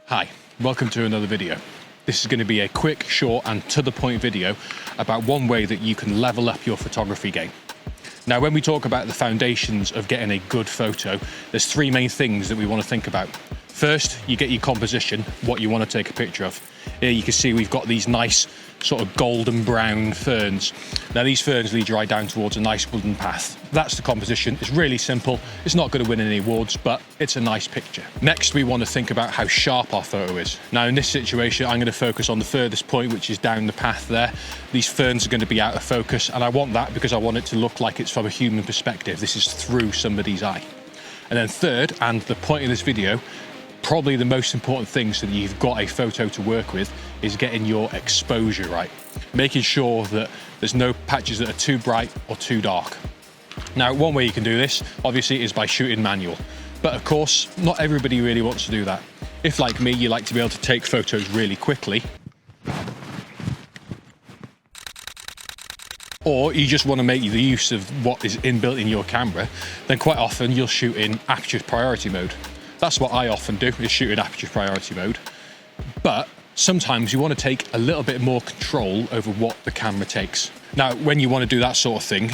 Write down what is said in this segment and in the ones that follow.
Hi, welcome to another video. This is going to be a quick, short and to the point video about one way that you can level up your photography game. Now, when we talk about the foundations of getting a good photo, there's three main things that we want to think about. First, you get your composition, what you want to take a picture of. Here you can see we've got these nice sort of golden brown ferns. Now these ferns lead right down towards a nice wooden path. That's the composition. It's really simple. It's not going to win any awards, but it's a nice picture. Next, we want to think about how sharp our photo is. Now in this situation, I'm going to focus on the furthest point, which is down the path there. These ferns are going to be out of focus, and I want that because I want it to look like it's from a human perspective. This is through somebody's eye. And then third, and the point of this video, probably the most important thing so that you've got a photo to work with, is getting your exposure right. Making sure that there's no patches that are too bright or too dark. Now, one way you can do this, obviously, is by shooting manual. But of course, not everybody really wants to do that. If, like me, you like to be able to take photos really quickly, or you just want to make the use of what is inbuilt in your camera, then quite often you'll shoot in aperture priority mode. That's what I often do, is shoot in aperture priority mode. But sometimes you want to take a little bit more control over what the camera takes. Now, when you want to do that sort of thing,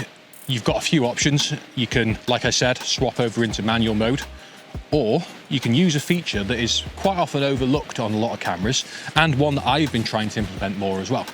you've got a few options. You can, like I said, swap over into manual mode, or you can use a feature that is quite often overlooked on a lot of cameras, and one that I've been trying to implement more as well.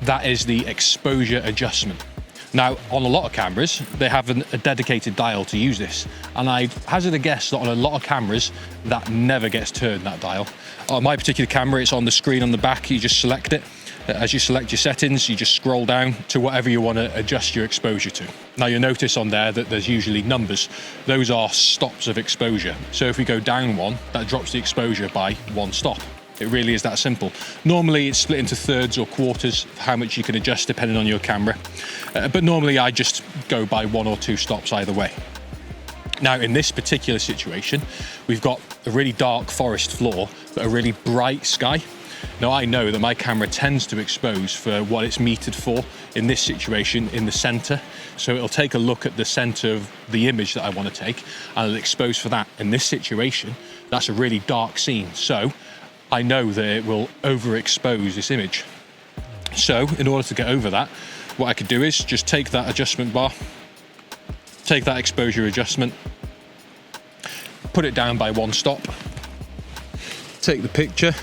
That is the exposure adjustment. Now, on a lot of cameras, they have a dedicated dial to use this. And I hazard a guess that on a lot of cameras, that never gets turned, that dial. On my particular camera, it's on the screen on the back. You just select it. As you select your settings, you just scroll down to whatever you want to adjust your exposure to. Now, you'll notice on there that there's usually numbers. Those are stops of exposure. So if we go down one, that drops the exposure by one stop. It really is that simple. Normally it's split into thirds or quarters of how much you can adjust depending on your camera. But normally I just go by one or two stops either way. Now in this particular situation, we've got a really dark forest floor, but a really bright sky. Now I know that my camera tends to expose for what it's metered for, in this situation in the center. So it'll take a look at the center of the image that I want to take and it'll expose for that. In this situation, that's a really dark scene. So I know that it will overexpose this image. So in order to get over that, what I could do is just take that adjustment bar, take that exposure adjustment, put it down by one stop, take the picture.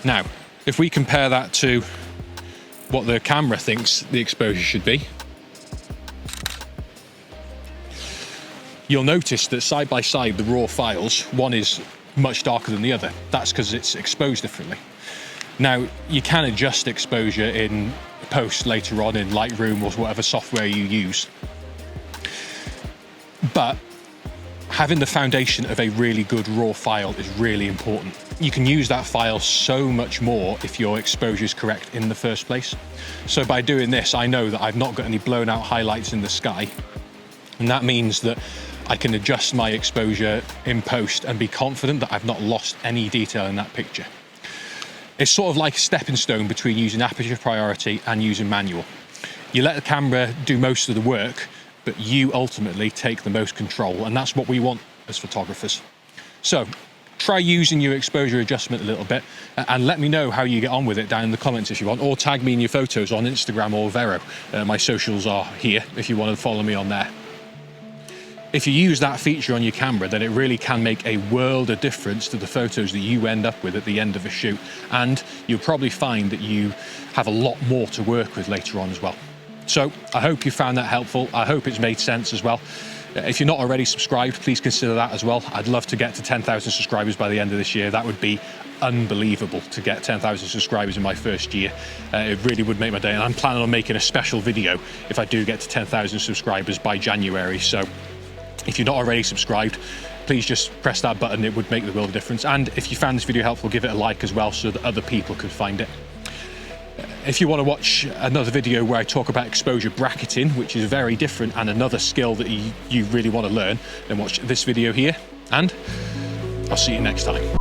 Now, if we compare that to what the camera thinks the exposure should be, you'll notice that side by side, the raw files, one is much darker than the other. That's because it's exposed differently. Now, you can adjust exposure in post later on in Lightroom or whatever software you use. But having the foundation of a really good raw file is really important. You can use that file so much more if your exposure is correct in the first place. So by doing this, I know that I've not got any blown out highlights in the sky. And that means that I can adjust my exposure in post and be confident that I've not lost any detail in that picture. It's sort of like a stepping stone between using aperture priority and using manual. You let the camera do most of the work, but you ultimately take the most control, and that's what we want as photographers. So try using your exposure adjustment a little bit and let me know how you get on with it down in the comments if you want, or tag me in your photos on Instagram or Vero. My socials are here if you want to follow me on there. If you use that feature on your camera, then it really can make a world of difference to the photos that you end up with at the end of a shoot. And you'll probably find that you have a lot more to work with later on as well. So I hope you found that helpful. I hope it's made sense as well. If you're not already subscribed, please consider that as well. I'd love to get to 10,000 subscribers by the end of this year. That would be unbelievable to get 10,000 subscribers in my first year. It really would make my day. And I'm planning on making a special video if I do get to 10,000 subscribers by January. So if you're not already subscribed, please just press that button. It would make the world of difference. And if you found this video helpful, give it a like as well so that other people can find it. If you want to watch another video where I talk about exposure bracketing, which is very different and another skill that you really want to learn, then watch this video here, and I'll see you next time.